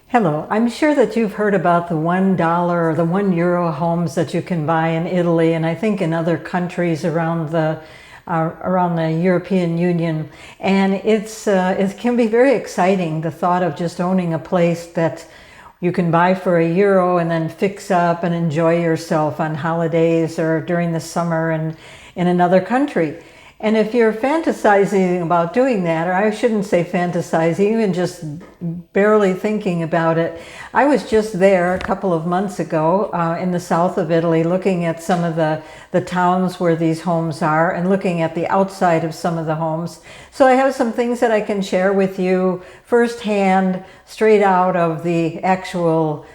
Hello. I'm sure that you've heard about the $1 or the €1 homes that you can buy in Italy, and I think in other countries around the European Union. And it can be very exciting, the thought of just owning a place that you can buy for €1 and then fix up and enjoy yourself on holidays or during the summer and in another country. And if you're fantasizing about doing that, or I shouldn't say fantasizing, even just barely thinking about it, I was just there a couple of months ago in the south of Italy looking at some of the towns where these homes are and looking at the outside of some of the homes. So I have some things that I can share with you firsthand, straight out of the actual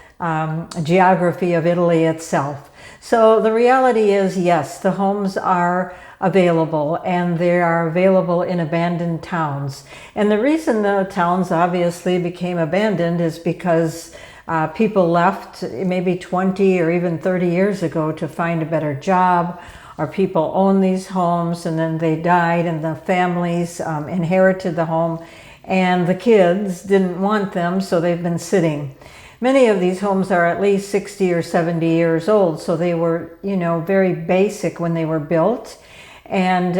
geography of Italy itself. So the reality is, yes, the homes are available, and they are available in abandoned towns. And the reason the towns obviously became abandoned is because people left maybe 20 or even 30 years ago to find a better job, or people owned these homes and then they died and the families inherited the home and the kids didn't want them, so they've been sitting. Many of these homes are at least 60 or 70 years old, so they were, very basic when they were built. And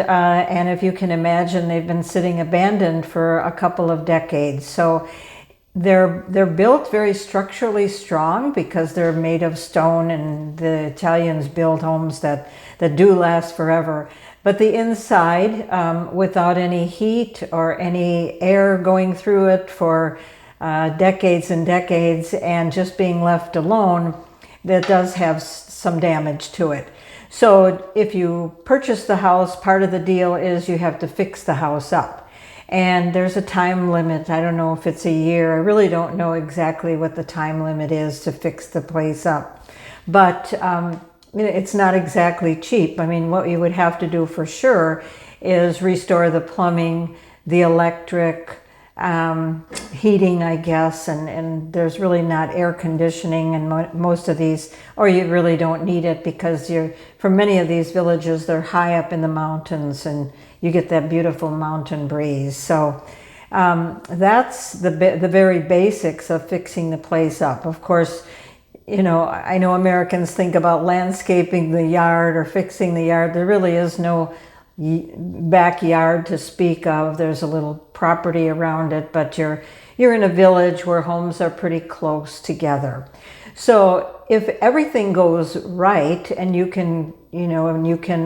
if you can imagine, they've been sitting abandoned for a couple of decades. So they're built very structurally strong because they're made of stone, and the Italians build homes that do last forever. But the inside, without any heat or any air going through it for decades and decades, and just being left alone, that does have some damage to it. So if you purchase the house, part of the deal is you have to fix the house up. And there's a time limit. I don't know if it's a year. I really don't know exactly what the time limit is to fix the place up. But it's not exactly cheap. I mean, what you would have to do for sure is restore the plumbing, the electric, heating, I guess, and there's really not air conditioning in most of these, or you really don't need it because for many of these villages, they're high up in the mountains and you get that beautiful mountain breeze. So that's the very basics of fixing the place up. Of course, I know Americans think about landscaping the yard or fixing the yard. There really is no backyard to speak of. There's a little property around it, but you're in a village where homes are pretty close together. So if everything goes right and you can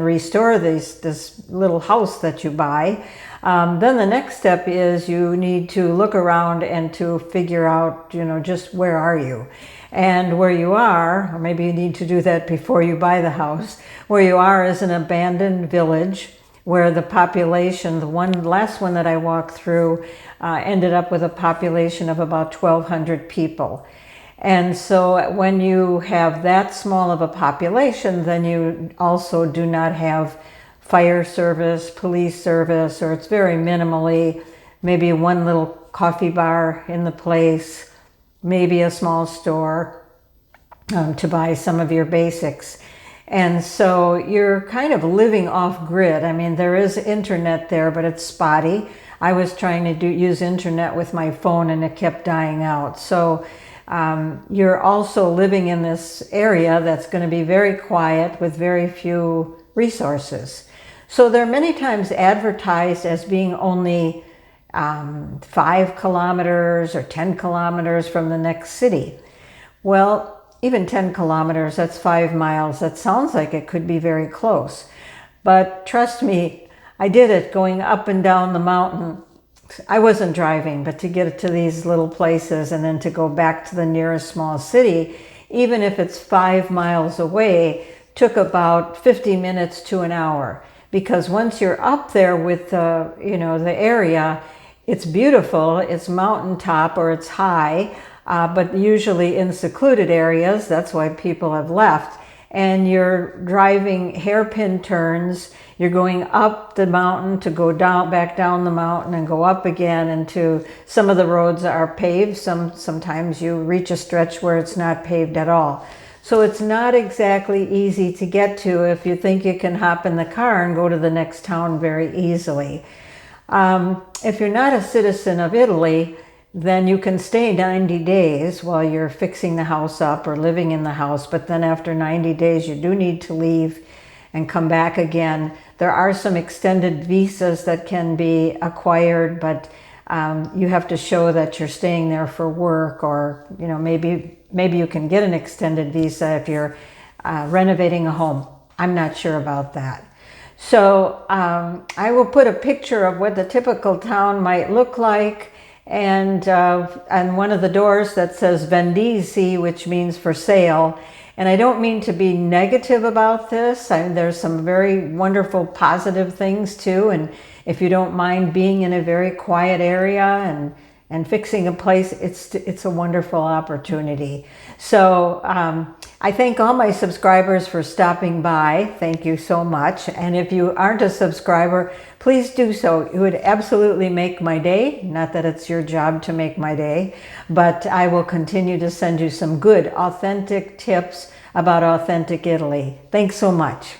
restore this little house that you buy, then the next step is you need to look around and to figure out, just where are you? And where you are, or maybe you need to do that before you buy the house, where you are is an abandoned village where the population, the last one that I walked through, ended up with a population of about 1,200 people. And so when you have that small of a population, then you also do not have fire service, police service, or it's very minimally, maybe one little coffee bar in the place, maybe a small store to buy some of your basics. And so you're kind of living off grid. I mean, there is internet there, but it's spotty. I was trying to use internet with my phone and it kept dying out. So you're also living in this area that's going to be very quiet with very few resources. So they're many times advertised as being only 5 kilometers or 10 kilometers from the next city. Well, even 10 kilometers, that's 5 miles. That sounds like it could be very close. But trust me, I did it going up and down the mountain. I wasn't driving, but to get to these little places and then to go back to the nearest small city, even if it's 5 miles away, took about 50 minutes to an hour. Because once you're up there with the area, it's beautiful, it's mountaintop or it's high, but usually in secluded areas. That's why people have left. And you're driving hairpin turns. You're going up the mountain to go back down the mountain and go up again. And some of the roads are paved. Sometimes you reach a stretch where it's not paved at all. So it's not exactly easy to get to if you think you can hop in the car and go to the next town very easily. If you're not a citizen of Italy, then you can stay 90 days while you're fixing the house up or living in the house. But then after 90 days, you do need to leave and come back again. There are some extended visas that can be acquired, but you have to show that you're staying there for work, or maybe you can get an extended visa if you're renovating a home. I'm not sure about that. So I will put a picture of what the typical town might look like, and on one of the doors that says Vendizi, which means for sale. And I don't mean to be negative about this. There's some very wonderful positive things too. And if you don't mind being in a very quiet area and fixing a place, it's a wonderful opportunity. So I thank all my subscribers for stopping by. Thank you so much. And if you aren't a subscriber, please do so. It would absolutely make my day. Not that it's your job to make my day, but I will continue to send you some good, authentic tips about authentic Italy. Thanks so much.